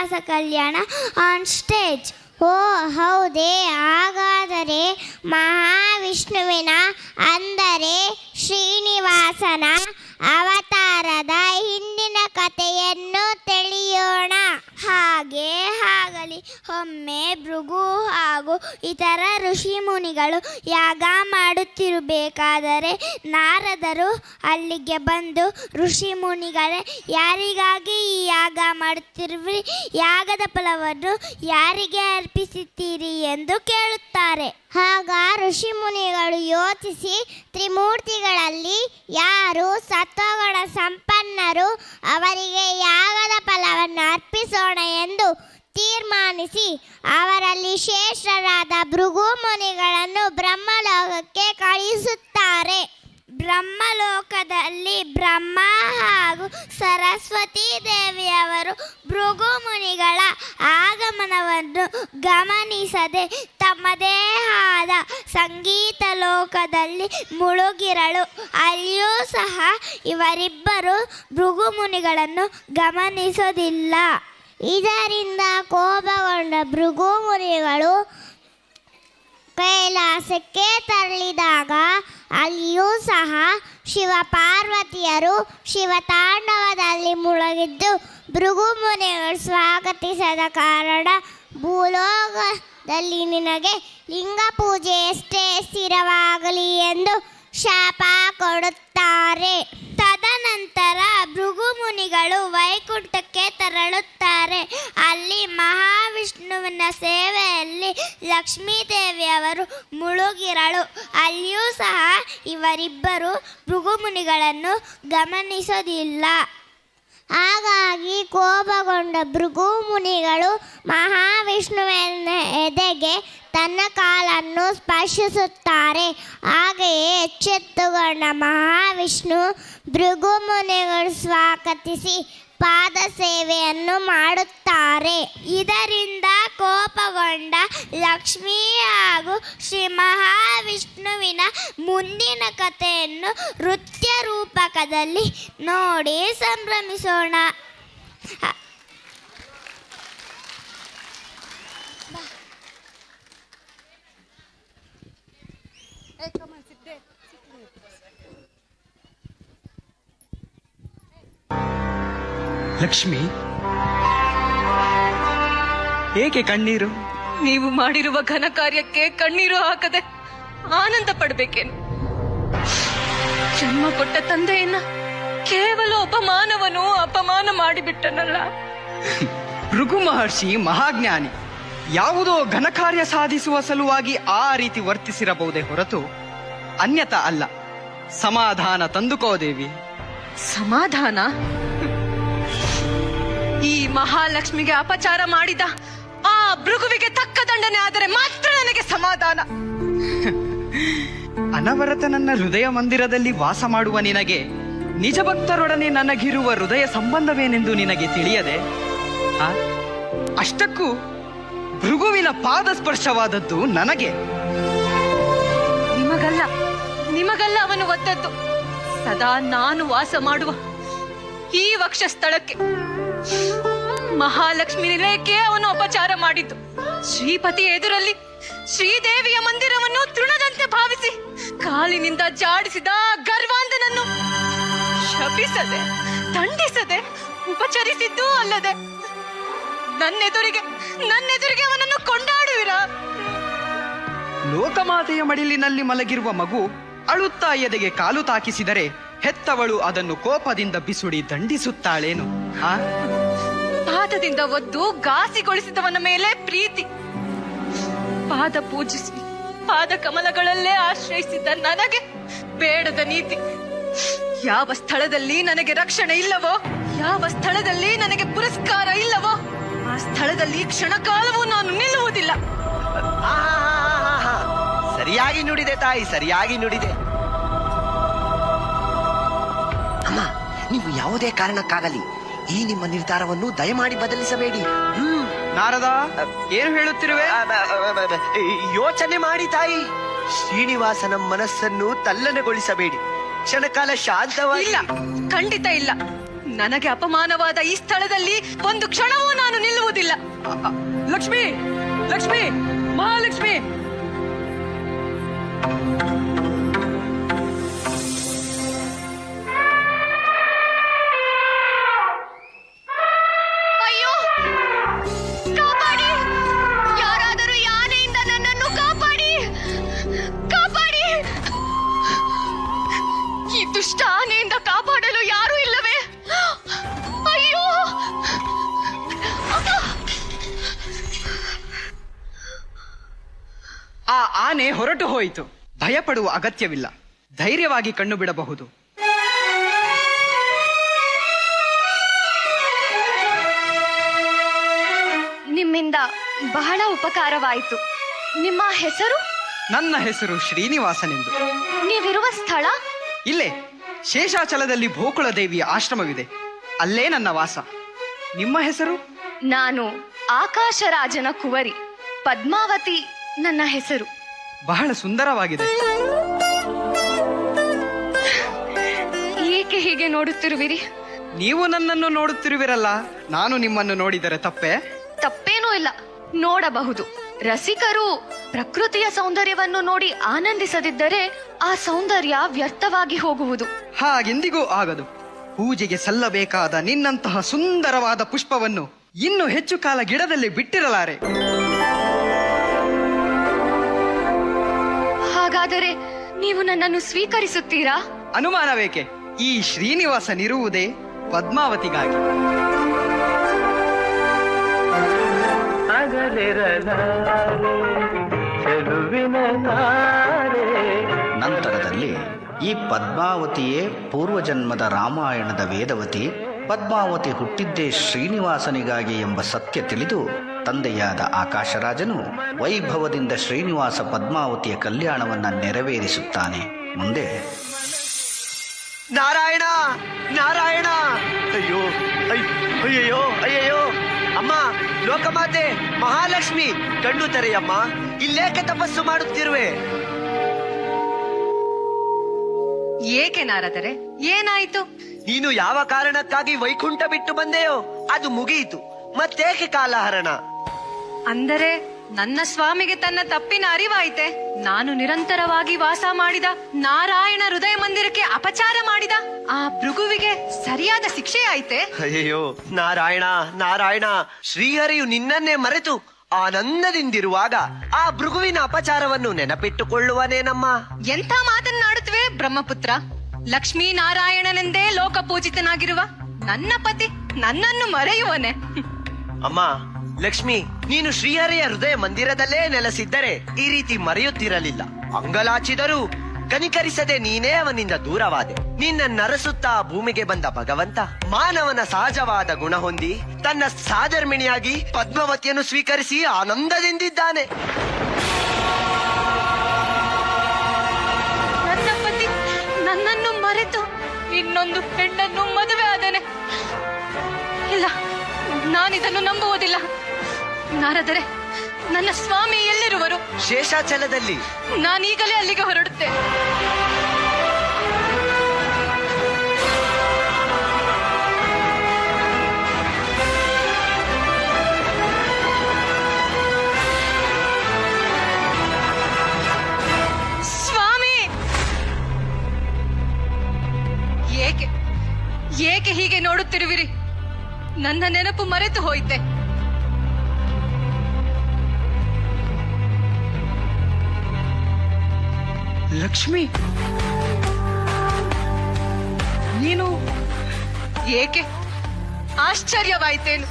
Srinivasa Kalyana on stage. ಓ ಹೌದೇ, ಹಾಗಾದರೆ ಮಹಾವಿಷ್ಣುವಿನ ಅಂದರೆ ಶ್ರೀನಿವಾಸನ ಅವತಾರದ ಹಿಂದಿನ ಕಥೆಯನ್ನು ತಿಳಿಯೋಣ. ಹಾಗೆ ಆಗಲಿ. ಒಮ್ಮೆ ಭೃಗು ಹಾಗೂ ಇತರ ಋಷಿ ಮುನಿಗಳು ಯಾಗ ಮಾಡುತ್ತಿರಬೇಕಾದರೆ ನಾರದರು ಅಲ್ಲಿಗೆ ಬಂದು, ಋಷಿ ಮುನಿಗಳೇ, ಯಾರಿಗಾಗಿ ಈ ಯಾಗ ಮಾಡುತ್ತಿರುವಿರಿ? ಯಾಗದ ಫಲವನ್ನು ಯಾರಿಗೆ ಅರ್ಪಿಸುತ್ತೀರಿ ಎಂದು ಕೇಳುತ್ತಾರೆ. ಆಗ ಋಷಿ ಮುನಿಗಳು ಯೋಚಿಸಿ, ತ್ರಿಮೂರ್ತಿಗಳಲ್ಲಿ ಯಾರು ಸತ್ವಗುಣ ಸಂಪನ್ನರು ಅವರಿಗೆ ಯಾಗದ ಫಲವನ್ನು ಅರ್ಪಿಸೋಣ ಎಂದು ತೀರ್ಮಾನಿಸಿ ಅವರಲ್ಲಿ ಶ್ರೇಷ್ಠರಾದ ಭೃಗು ಮುನಿಗಳನ್ನು ಬ್ರಹ್ಮಲೋಕಕ್ಕೆ ಕಳುಹಿಸುತ್ತಾರೆ. ಬ್ರಹ್ಮಲೋಕದಲ್ಲಿ ಬ್ರಹ್ಮ ಹಾಗೂ ಸರಸ್ವತೀ ದೇವಿಯವರು ಭೃಗು ಮುನಿಗಳ ಆಗಮನವನ್ನು ಗಮನಿಸದೆ ತಮ್ಮದೇ ಆದ ಸಂಗೀತ ಲೋಕದಲ್ಲಿ ಮುಳುಗಿರಳು. ಅಲ್ಲಿಯೂ ಸಹ ಇವರಿಬ್ಬರು ಭೃಗು ಮುನಿಗಳನ್ನು ಗಮನಿಸೋದಿಲ್ಲ. ಇದರಿಂದ ಕೋಪಗೊಂಡ ಭೃಗು ಮುನಿಗಳು ಕೈಲಾಸಕ್ಕೆ ತೆರಳಿದಾಗ ಅಲ್ಲಿಯೂ ಸಹ ಶಿವ ಪಾರ್ವತಿಯರು ಶಿವತಾಂಡವದಲ್ಲಿ ಮುಳುಗಿದ್ದು ಭೃಗು ಮುನಿಗಳು ಸ್ವಾಗತಿಸದ ಕಾರಣ ಭೂಲೋಕದಲ್ಲಿ ನಿನಗೆ ಲಿಂಗ ಪೂಜೆಯಷ್ಟೇ ಸ್ಥಿರವಾಗಲಿ ಎಂದು ಶಾಪ ಕೊಡುತ್ತಾರೆ. ತದನಂತರ ಭೃಗು ಮುನಿಗಳು ವೈಕುಂಠಕ್ಕೆ ತೆರಳುತ್ತಾರೆ. ಅಲ್ಲಿ ಮಹಾವಿಷ್ಣುವಿನ ಸೇವೆಯಲ್ಲಿ ಲಕ್ಷ್ಮೀದೇವಿಯವರು ಮುಳುಗಿರಳು. ಅಲ್ಲಿಯೂ ಸಹ ಇವರಿಬ್ಬರು ಭೃಗು ಮುನಿಗಳನ್ನು ಗಮನಿಸೋದಿಲ್ಲ. ಹಾಗಾಗಿ ಕೋಪಗೊಂಡ ಭೃಗು ಮುನಿಗಳು ಮಹಾವಿಷ್ಣುವಿನ ಎದೆಗೆ ತನ್ನ ಕಾಲನ್ನು ಸ್ಪರ್ಶಿಸುತ್ತಾರೆ. ಹಾಗೆಯೇ ಎಚ್ಚೆತ್ತುಕೊಂಡ ಮಹಾವಿಷ್ಣು ಭೃಗು ಮುನಿಗಳು ಸ್ವಾಗತಿಸಿ ಪಾದ ಸೇವೆಯನ್ನು ಮಾಡುತ್ತಾರೆ. ಇದರಿಂದ ಕೋಪಗೊಂಡ ಲಕ್ಷ್ಮೀ ಹಾಗೂ ಶ್ರೀ ಮಹಾವಿಷ್ಣುವಿನ ಮುಂದಿನ ಕಥೆಯನ್ನು ನೃತ್ಯ ರೂಪಕದಲ್ಲಿ ನೋಡಿ ಸಂಭ್ರಮಿಸೋಣ. ಲಕ್ಷ್ಮಿ, ಏಕೆ ಕಣ್ಣೀರು? ನೀವು ಮಾಡಿರುವ ಘನ ಕಾರ್ಯಕ್ಕೆ ಕಣ್ಣೀರು ಹಾಕದೆ ಆನಂದ ಪಡಬೇಕೇನು? ಜನ್ಮ ಕೊಟ್ಟ ತಂದೆಯನ್ನ ಕೇವಲ ಅಪಮಾನ ಮಾಡಿಬಿಟ್ಟನಲ್ಲ. ಭೃಗು ಮಹರ್ಷಿ ಮಹಾಜ್ಞಾನಿ. ಯಾವುದೋ ಘನ ಕಾರ್ಯ ಸಾಧಿಸುವ ಸಲುವಾಗಿ ಆ ರೀತಿ ವರ್ತಿಸಿರಬಹುದೇ ಹೊರತು ಅನ್ಯತಾ ಅಲ್ಲ. ಸಮಾಧಾನ ತಂದುಕೋ ದೇವಿ. ಸಮಾಧಾನ? ಈ ಮಹಾಲಕ್ಷ್ಮಿಗೆ ಅಪಚಾರ ಮಾಡಿದ ಆ ಭೃಗುವಿಗೆ ತಕ್ಕ ದಂಡನೆ ಆದರೆ ಮಾತ್ರ ನನಗೆ ಸಮಾಧಾನ. ಅನವರತ ನನ್ನ ಹೃದಯ ಮಂದಿರದಲ್ಲಿ ವಾಸ ಮಾಡುವ ನಿನಗೆ ನಿಜ ಭಕ್ತರೊಡನೆ ನನಗಿರುವ ಹೃದಯ ಸಂಬಂಧವೇನೆಂದು ನಿನಗೆ ತಿಳಿಯದೆ? ಅಷ್ಟಕ್ಕೂ ಭೃಗುವಿನ ಪಾದ ಸ್ಪರ್ಶವಾದದ್ದು ನನಗೆ. ನಿಮಗಲ್ಲ ಅವನು ಒದ್ದದ್ದು. ಸದಾ ನಾನು ವಾಸ ಮಾಡುವ ಈ ವಕ್ಷಸ್ಥಳಕ್ಕೆ ಮಹಾಲಕ್ಷ್ಮಿ ನಿಲಯಕ್ಕೆ ಅವನು ಅಪಚಾರ ಮಾಡಿದ್ದು. ಶ್ರೀಪತಿ ಎದುರಲ್ಲಿ ಶ್ರೀದೇವಿಯ ಮಂದಿರವನ್ನು ತೃಣದಂತೆ ಭಾವಿಸಿ ಕಾಲಿನಿಂದ ಜಾಡಿಸಿದ ಗರ್ವಾಂಧನನ್ನು ಶಪಿಸದೆ ದಂಡಿಸದೆ ಉಪಚರಿಸಿದ್ದೂ ಅಲ್ಲದೆ ನನ್ನೆದುರಿಗೆ ಅವನನ್ನು ಕೊಂಡಾಡುವಿರಾ? ಲೋಕಮಾತೆಯ ಮಡಿಲಿನಲ್ಲಿ ಮಲಗಿರುವ ಮಗು ಅಳುತ್ತಾ ಎದೆಗೆ ಕಾಲು ತಾಕಿಸಿದರೆ ಹೆತ್ತವಳು ಅದನ್ನು ಕೋಪದಿಂದ ಬಿಸುಡಿ ದಂಡಿಸುತ್ತಾಳೇನು? ಪಾದದಿಂದ ಒದ್ದು ಘಾಸಿಗೊಳಿಸಿದವನ ಮೇಲೆ ಪ್ರೀತಿ. ಪಾದ ಪೂಜಿಸಿ ಪಾದ ಕಮಲಗಳಲ್ಲೇ ಆಶ್ರಯಿಸಿದ್ದ ನನಗೆ ಬೇಡದ ನೀತಿ. ಯಾವ ಸ್ಥಳದಲ್ಲಿ ನನಗೆ ರಕ್ಷಣೆ ಇಲ್ಲವೋ, ಯಾವ ಸ್ಥಳದಲ್ಲಿ ನನಗೆ ಪುರಸ್ಕಾರ ಇಲ್ಲವೋ ಆ ಸ್ಥಳದಲ್ಲಿ ಕ್ಷಣಕಾಲವೂ ನಾನು ನಿಲ್ಲುವುದಿಲ್ಲ. ಸರಿಯಾಗಿ ನುಡಿದೆ ತಾಯಿ, ಸರಿಯಾಗಿ ನುಡಿದೆ. ಅಮ್ಮ, ನೀವು ಯಾವುದೇ ಕಾರಣಕ್ಕಾಗಲಿ ಈ ನಿಮ್ಮ ನಿರ್ಧಾರವನ್ನು ದಯಮಾಡಿ ಬದಲಿಸಬೇಡಿ. ನಾರದ, ಏನು ಹೇಳುತ್ತಿರುವೆ? ಯೋಚನೆ ಮಾಡಿ ತಾಯಿ. ಶ್ರೀನಿವಾಸನ ಮನಸ್ಸನ್ನು ತಲ್ಲಣಗೊಳಿಸಬೇಡಿ. ಕ್ಷಣಕಾಲ ಶಾಂತವಾಗಿ. ಇಲ್ಲ, ಖಂಡಿತ ಇಲ್ಲ. ನನಗೆ ಅಪಮಾನವಾದ ಈ ಸ್ಥಳದಲ್ಲಿ ಒಂದು ಕ್ಷಣವೂ ನಾನು ನಿಲ್ಲುವುದಿಲ್ಲ. ಲಕ್ಷ್ಮಿ, ಲಕ್ಷ್ಮಿ, ಮಹಾಲಕ್ಷ್ಮಿ. ಅಯ್ಯೋ, ಕಾಪಾಡಿ! ಯಾರಾದರೂ ಯಾನೆಯಿಂದ ನನ್ನನ್ನು ಕಾಪಾಡಿ! ಕಾಪಾಡಿ! ಈ ದುಷ್ಟ ಆನೆಯಿಂದ ಕಾಪಾಡಲು ಯಾರೂ ಇಲ್ಲವೇ? ಅಯ್ಯೋ! ಆ ಆನೆ ಹೊರಟು ಹೋಯಿತು. ಭಯಪಡುವ ಅಗತ್ಯವಿಲ್ಲ. ಧೈರ್ಯವಾಗಿ ಕಣ್ಣು ಬಿಡಬಹುದು. ನಿಮ್ಮಿಂದ ಬಹಳ ಉಪಕಾರವಾಯಿತು. ನಿಮ್ಮ ಹೆಸರು? ನನ್ನ ಹೆಸರು ಶ್ರೀನಿವಾಸನೆಂದು. ನೀವಿರುವ ಸ್ಥಳ? ಇಲ್ಲೇ ಶೇಷಾಚಲದಲ್ಲಿ ಗೋಕುಲ ದೇವಿಯ ಆಶ್ರಮವಿದೆ. ಅಲ್ಲೇ ನನ್ನ ವಾಸ. ನಿಮ್ಮ ಹೆಸರು? ನಾನು ಆಕಾಶರಾಜನ ಕುವರಿ. ಪದ್ಮಾವತಿ ನನ್ನ ಹೆಸರು. ಬಹಳ ಸುಂದರವಾಗಿದೆ. ಏಕೆ ಹೀಗೆ ನೋಡುತ್ತಿರುವಿರಿ? ನೀವು ನನ್ನನ್ನು ನೋಡುತ್ತಿರುವಿರಲ್ಲ, ನಾನು ನಿಮ್ಮನ್ನು ನೋಡಿದರೆ ತಪ್ಪೇ? ತಪ್ಪೇನೂ ಇಲ್ಲ, ನೋಡಬಹುದು. ರಸಿಕರು ಪ್ರಕೃತಿಯ ಸೌಂದರ್ಯವನ್ನು ನೋಡಿ ಆನಂದಿಸದಿದ್ದರೆ ಆ ಸೌಂದರ್ಯ ವ್ಯರ್ಥವಾಗಿ ಹೋಗುವುದು. ಹಾಗೆಂದಿಗೂ ಆಗದು. ಪೂಜೆಗೆ ಸಲ್ಲಬೇಕಾದ ನಿನ್ನಂತಹ ಸುಂದರವಾದ ಪುಷ್ಪವನ್ನು ಇನ್ನು ಹೆಚ್ಚು ಕಾಲ ಗಿಡದಲ್ಲಿ ಬಿಟ್ಟಿರಲಾರೆ. ಹಾಗಾದರೆ ನೀವು ನನ್ನನ್ನು ಸ್ವೀಕರಿಸುತ್ತೀರಾ? ಅನುಮಾನವೇಕೆ? ಈ ಶ್ರೀನಿವಾಸನಿರುವುದೇ ಪದ್ಮಾವತಿಗಾಗಿ. ನಂತರದಲ್ಲಿ ಈ ಪದ್ಮಾವತಿಯೇ ಪೂರ್ವಜನ್ಮದ ರಾಮಾಯಣದ ವೇದವತಿ. ಪದ್ಮಾವತಿ ಹುಟ್ಟಿದ್ದೇ ಶ್ರೀನಿವಾಸನಿಗಾಗಿ ಎಂಬ ಸತ್ಯ ತಿಳಿದು ತಂದೆಯಾದ ಆಕಾಶರಾಜನು ವೈಭವದಿಂದ ಶ್ರೀನಿವಾಸ ಪದ್ಮಾವತಿಯ ಕಲ್ಯಾಣವನ್ನ ನೆರವೇರಿಸುತ್ತಾನೆ. ಮುಂದೆ ನಾರಾಯಣ, ನಾರಾಯಣ! ಅಯ್ಯೋ, ಅಯ್ಯಯ್ಯೋ, ಅಯ್ಯಯ್ಯೋ! ಅಮ್ಮ, ಲೋಕಮಾತೆ ಮಹಾಲಕ್ಷ್ಮಿ, ಕಣ್ಣು ತೆರೆಯಮ್ಮ. ಇಲ್ಲೇಕೆ ತಪಸ್ಸು ಮಾಡುತ್ತಿರುವೆ? ಏಕೆ ನಾರದರೆ, ಏನಾಯಿತು? ನೀನು ಯಾವ ಕಾರಣಕ್ಕಾಗಿ ವೈಕುಂಠ ಬಿಟ್ಟು ಬಂದೆಯೋ ಅದು ಮುಗಿಯಿತು. ಮತ್ತೇಕೆ ಕಾಲಹರಣ? ಅಂದರೆ ನನ್ನ ಸ್ವಾಮಿಗೆ ತನ್ನ ತಪ್ಪಿನ ಅರಿವಾಯಿತೆ. ನಾನು ನಿರಂತರವಾಗಿ ವಾಸ ಮಾಡಿದ ನಾರಾಯಣ ಹೃದಯ ಮಂದಿರಕ್ಕೆ ಅಪಚಾರ ಮಾಡಿದ ಆ ಭೃಗುವಿಗೆ ಸರಿಯಾದ ಶಿಕ್ಷೆಯಾಯಿತೆ. ಅಯ್ಯೋ ನಾರಾಯಣ, ನಾರಾಯಣ! ಶ್ರೀಹರಿಯು ನಿನ್ನನ್ನೇ ಮರೆತು ಆನಂದದಿಂದಿರುವಾಗ ಆ ಭೃಗುವಿನ ಅಪಚಾರವನ್ನು ನೆನಪಿಟ್ಟುಕೊಳ್ಳುವನೇನಮ್ಮ? ಎಂಥ ಮಾತನ್ನಾಡುತ್ತವೆ ಬ್ರಹ್ಮಪುತ್ರ. ಲಕ್ಷ್ಮೀ ನಾರಾಯಣನೆಂದೇ ಲೋಕ ಪೂಜಿತನಾಗಿರುವ ನನ್ನ ಪತಿ ನನ್ನನ್ನು ಮರೆಯುವನೆ. ಅಮ್ಮ ಲಕ್ಷ್ಮಿ, ನೀನು ಶ್ರೀಹರಿಯ ಹೃದಯ ಮಂದಿರದಲ್ಲೇ ನೆಲೆಸಿದ್ದರೆ ಈ ರೀತಿ ಮರೆಯುತ್ತಿರಲಿಲ್ಲ. ಅಂಗಲಾಚಿದರೂ ಕನಿಕರಿಸದೆ ನೀನೇ ಅವನಿಂದ ದೂರವಾದೆ. ನಿನ್ನ ನರಸುತ್ತಾ ಭೂಮಿಗೆ ಬಂದ ಭಗವಂತ ಮಾನವನ ಸಹಜವಾದ ಗುಣ ಹೊಂದಿ ತನ್ನ ಸಾಧರ್ಮಿಣಿಯಾಗಿ ಪದ್ಮಾವತಿಯನ್ನು ಸ್ವೀಕರಿಸಿ ಆನಂದದಿಂದಿದ್ದಾನೆ. ನನ್ನ ಪತಿ ನನ್ನನ್ನು ಮರೆತು ಇನ್ನೊಂದು ಹೆಣ್ಣನ್ನು ಮದುವೆ ಆದನೆ. ಇಲ್ಲ, ನಾನಿದನ್ನು ನಂಬುವುದಿಲ್ಲ. ನಾರದರೆ ನನ್ನ ಸ್ವಾಮಿ ಎಲ್ಲಿರುವರು? ಶೇಷಾಚಲದಲ್ಲಿ. ನಾನೀಗಲೇ ಅಲ್ಲಿಗೆ ಹೊರಡುತ್ತೇನೆ. ಸ್ವಾಮಿ, ಏಕೆ ಏಕೆ ಹೀಗೆ ನೋಡುತ್ತಿರುವಿರಿ? ನನ್ನ ನೆನಪು ಮರೆತು ಹೋಯಿತೆ. ಲಕ್ಷ್ಮಿ, ನೀನು ಏಕೆ? ಆಶ್ಚರ್ಯವಾಯಿತೇನು?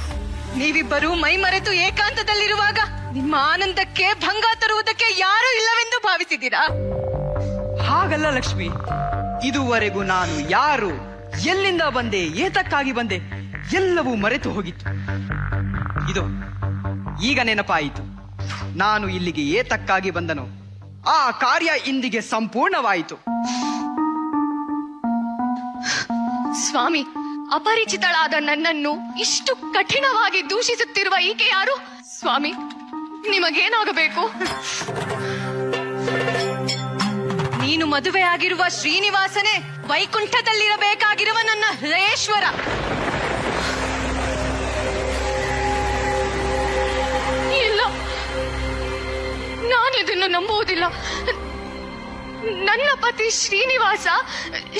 ನೀವಿಬ್ಬರೂ ಮೈ ಮರೆತು ಏಕಾಂತದಲ್ಲಿರುವಾಗ ನಿಮ್ಮ ಆನಂದಕ್ಕೆ ಭಂಗ ತರುವುದಕ್ಕೆ ಯಾರೂ ಇಲ್ಲವೆಂದು ಭಾವಿಸಿದ್ದೀರಾ? ಹಾಗಲ್ಲ ಲಕ್ಷ್ಮಿ. ಇದುವರೆಗೂ ನಾನು ಯಾರು, ಎಲ್ಲಿಂದ ಬಂದೆ, ಏತಕ್ಕಾಗಿ ಬಂದೆ ಎಲ್ಲವೂ ಮರೆತು ಹೋಗಿತ್ತು. ಇದು ಈಗ ನೆನಪಾಯಿತು. ನಾನು ಇಲ್ಲಿಗೆ ಏತಕ್ಕಾಗಿ ಬಂದನೋ ಆ ಕಾರ್ಯ ಇಂದಿಗೆ ಸಂಪೂರ್ಣವಾಯಿತು. ಸ್ವಾಮಿ, ಅಪರಿಚಿತಳಾದ ನನ್ನನ್ನು ಇಷ್ಟು ಕಠಿಣವಾಗಿ ದೂಷಿಸುತ್ತಿರುವ ಈಕೆ ಯಾರು? ಸ್ವಾಮಿ, ನಿಮಗೇನಾಗಬೇಕು? ನೀನು ಮದುವೆಯಾಗಿರುವ ಶ್ರೀನಿವಾಸನೇ ವೈಕುಂಠದಲ್ಲಿರಬೇಕಾಗಿರುವ ನನ್ನ ಹೃದಯೇಶ್ವರ. ನಾನಿದನ್ನು ನಂಬುವುದಿಲ್ಲ. ನನ್ನ ಪತಿ ಶ್ರೀನಿವಾಸ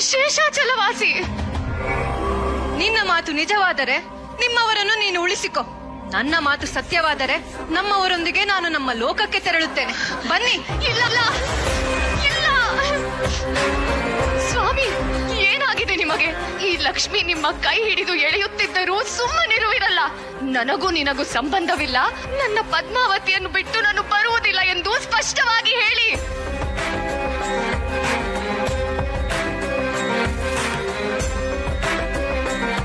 ಶೇಷಾಚಲವಾಸಿ. ನಿನ್ನ ಮಾತು ನಿಜವಾದರೆ ನಿಮ್ಮವರನ್ನು ನೀನು ಉಳಿಸಿಕೊ. ನನ್ನ ಮಾತು ಸತ್ಯವಾದರೆ ನಮ್ಮವರೊಂದಿಗೆ ನಾನು ನಮ್ಮ ಲೋಕಕ್ಕೆ ತೆರಳುತ್ತೇನೆ. ಬನ್ನಿ. ಇಲ್ಲ ಇಲ್ಲ ಸ್ವಾಮಿ, ಏನಾಗಿದೆ ನಿಮಗೆ? ಈ ಲಕ್ಷ್ಮಿ ನಿಮ್ಮ ಕೈ ಹಿಡಿದು ಎಳೆಯುತ್ತಿದ್ದರೂ ಸುಮ್ಮನಿರುವಿರಲ್ಲ. ನನಗೂ ನಿನಗೂ ಸಂಬಂಧವಿಲ್ಲ. ನನ್ನ ಪದ್ಮಾವತಿಯನ್ನು ಬಿಟ್ಟು ನಾನು ಬರುವುದಿಲ್ಲ ಎಂದು ಸ್ಪಷ್ಟವಾಗಿ ಹೇಳಿ.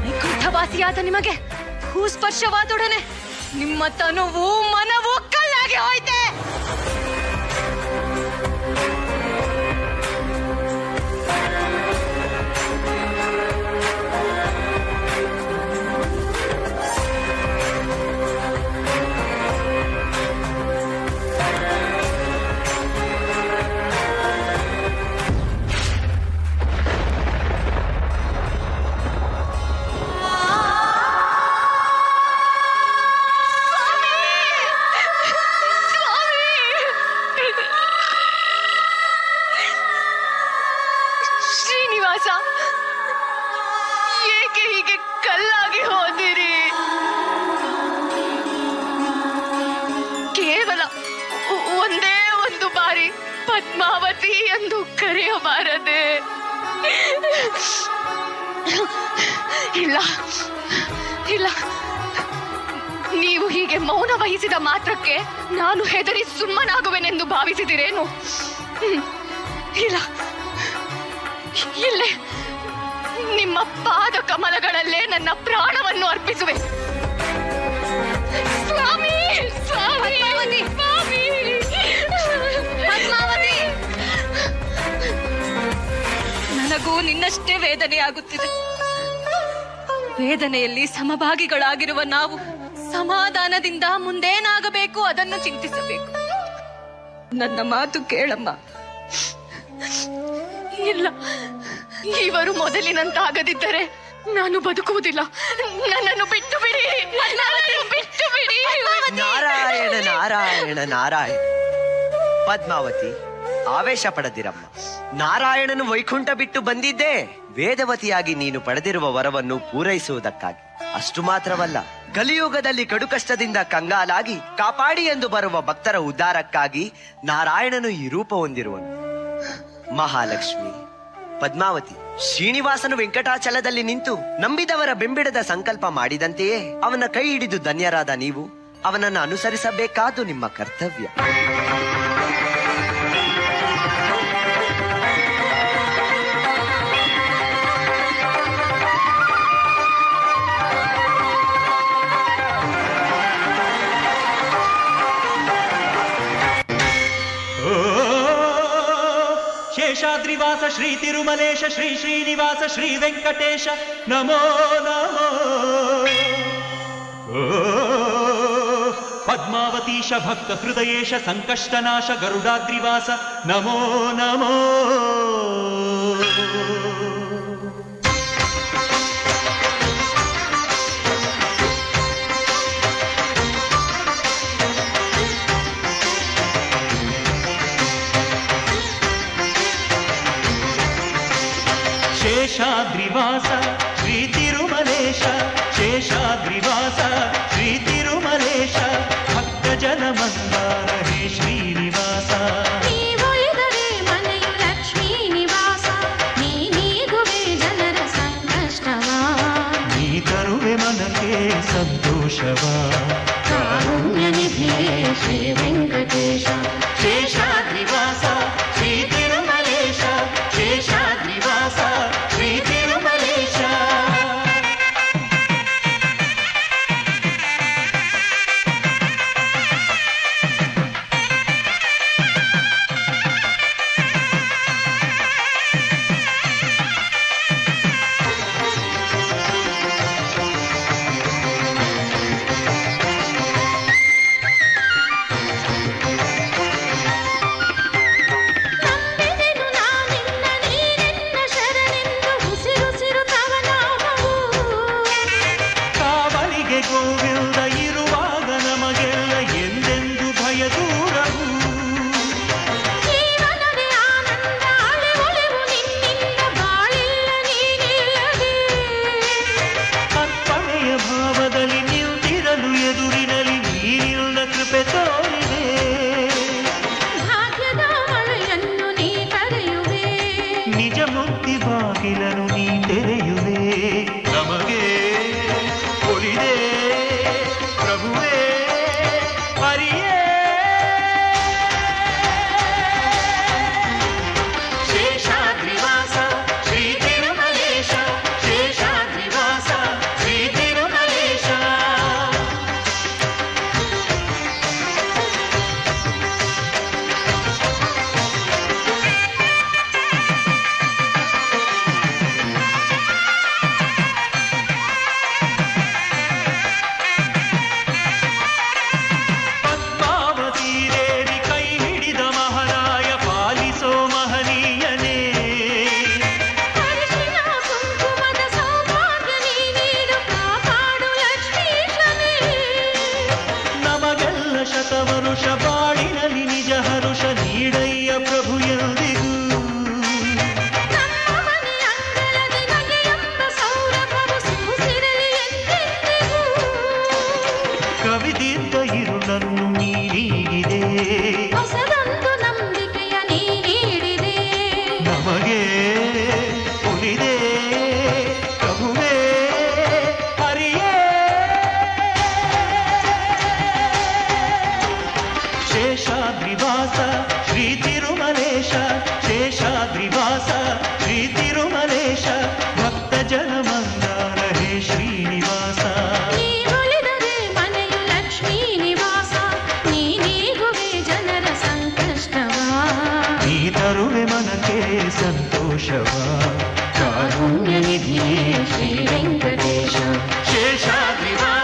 ವೈಕುಂಠವಾಸಿಯಾದ ನಿಮಗೆ ಭೂಸ್ಪರ್ಶವಾದೊಡನೆ ನಿಮ್ಮ ತನುವು ಮನವು ಕಲ್ಲಾಗಿ ಹೋಯ್ತೆ. ಏಕೆ ಹೀಗೆ ಕಲ್ಲಾಗಿ ಹೋದಿರಿ? ಕೇವಲ ಒಂದೇ ಒಂದು ಬಾರಿ ಪದ್ಮಾವತಿ ಎಂದು ಕರೆಯಬಾರದೆ? ಇಲ್ಲ ಇಲ್ಲ, ನೀವು ಹೀಗೆ ಮೌನ ವಹಿಸಿದ ಮಾತ್ರಕ್ಕೆ ನಾನು ಹೆದರಿ ಸುಮ್ಮನಾಗುವೆನೆಂದು ಭಾವಿಸಿದಿರೇನು? ಇಲ್ಲ, ಇಲ್ಲೇ ನಿಮ್ಮ ಪಾದ ಕಮಲಗಳಲ್ಲೇ ನನ್ನ ಪ್ರಾಣವನ್ನು ಅರ್ಪಿಸುವೆ. ಸ್ವಾಮಿ, ಸ್ವಾಮಿ, ಸ್ವಾಮಿ, ಪದ್ಮಾವತಿ. ನನಗೂ ನಿನ್ನಷ್ಟೇ ವೇದನೆಯಾಗುತ್ತಿದೆ. ವೇದನೆಯಲ್ಲಿ ಸಮಭಾಗಿಗಳಾಗಿರುವ ನಾವು ಸಮಾಧಾನದಿಂದ ಮುಂದೇನಾಗಬೇಕು ಅದನ್ನು ಚಿಂತಿಸಬೇಕು. ನನ್ನ ಮಾತು ಕೇಳಮ್ಮ. ಇಲ್ಲ, ಇವರು ಮೊದಲಿನಂತಾಗದಿದ್ದರೆ ನಾನು ಬದುಕುವುದಿಲ್ಲ. ನನ್ನನ್ನು ಬಿಟ್ಟು ಬಿಡಿ, ನನ್ನನ್ನು ಬಿಟ್ಟು ಬಿಡಿ. ನಾರಾಯಣ ನಾರಾಯಣ ನಾರಾಯಣ. ಪದ್ಮಾವತಿ, ಆವೇಶ ಪಡೆದಿರಮ್ಮ. ನಾರಾಯಣನು ವೈಕುಂಠ ಬಿಟ್ಟು ಬಂದಿದ್ದೇ ವೇದವತಿಯಾಗಿ ನೀನು ಪಡೆದಿರುವ ವರವನ್ನು ಪೂರೈಸುವುದಕ್ಕಾಗಿ. ಅಷ್ಟು ಮಾತ್ರವಲ್ಲ, ಕಲಿಯುಗದಲ್ಲಿ ಕಡುಕಷ್ಟದಿಂದ ಕಂಗಾಲಾಗಿ ಕಾಪಾಡಿ ಎಂದು ಬರುವ ಭಕ್ತರ ಉದ್ಧಾರಕ್ಕಾಗಿ ನಾರಾಯಣನು ಈ ರೂಪ ಹೊಂದಿರುವನು. ಮಹಾಲಕ್ಷ್ಮಿ, ಪದ್ಮಾವತಿ, ಶ್ರೀನಿವಾಸನು ವೆಂಕಟಾಚಲದಲ್ಲಿ ನಿಂತು ನಂಬಿದವರ ಬೆಂಬಿಡದ ಸಂಕಲ್ಪ ಮಾಡಿದಂತೆಯೇ ಅವನ ಕೈ ಹಿಡಿದು ಧನ್ಯರಾದ ನೀವು ಅವನನ್ನು ಅನುಸರಿಸಬೇಕಾದ್ದು ನಿಮ್ಮ ಕರ್ತವ್ಯ. ಶೇಷಾದ್ರಿವಾಸ ಶ್ರೀ ತಿರುಮಲೇಶ ಶ್ರೀ ಶ್ರೀನಿವಾಸ ಶ್ರೀ ವೆಂಕಟೇಶ ನಮೋ ನಮೋ. ಪದ್ಮಾವತೀಶ ಭಕ್ತ ಹೃದಯೇಶ ಸಂಕಷ್ಟನಾಶ ಗರುಡಾದ್ರಿವಾಸ ನಮೋ ನಮೋ. ಶೇಷಾದ್ರಿವಾಸ ಶ್ರೀ ತಿರುಮಲೇಶ, ಶೇಷಾದ್ರಿವಾಸ ಶ್ರೀ ತಿರುಮಲೇಶ, ಭಕ್ತ ಜನ ಮಂದಾರ ಹೇ ಶ್ರೀನಿವಾಸ. ನೀವೊಲಿದರೆ ಮನೆಯು ಲಕ್ಷ್ಮೀ ನಿವಾಸ, ನೀಗುವೆ ಜನರ ಸಂಕಷ್ಟವಾ, ನೀ ತರುವೆ ಮನಕ್ಕೆ ಸಂತೋಷವಾ. ಕಾರುಣ್ಯ ನಿಧಿ ಶ್ರೀ ವೆಂಕಟೇಶ. ಶೇಷಾದ್ರಿವಾಸ ಶ್ರೀ ತಿರುಮಲೇಶ, ಶೇಷಾದ್ರಿವಾಸ ಶ್ರೀ ತಿರುಮಲೇಶ. ಕವಿದಿದ್ದ ಇರುಳನ್ನು ನೀಡಿದೆ, ಹೊಸದೊಂದು ನಂಬಿಕೆಯ ನೀ ನೀಡಿದೆ. ನಮಗೆ ಉಳಿದೆ ಪ್ರಭುವೇ ಹರಿಯೇ. ಶೇಷಾದ್ರಿವಾಸ ಶ್ರೀ ತಿರುಮಲೇಶ, ಶೇಷಾದ್ರಿವಾಸ ಶ್ರೀ ತಿರುಮಲೇಶ, ಭಕ್ತ ಜನ ಮಂದಾರ ಹೇ ಶ್ರೀನಿವಾಸ. ನೀ ಒಲಿದರೆ ಮನೆಯು ಲಕ್ಷ್ಮೀ ನಿವಾಸ, ನೀ ನೀಗುವೆ ಜನರ ಸಂಕಷ್ಟವಾ. ನೀ ತರುವೆ ಮನಕ್ಕೆ ಸಂತೋಷವ, ಕಾರುಣ್ಯ ನಿಧಿಯೇ ಶ್ರೀ ವೆಂಕಟೇಶ. ಶೇಷಾದ್ರಿವಾಸ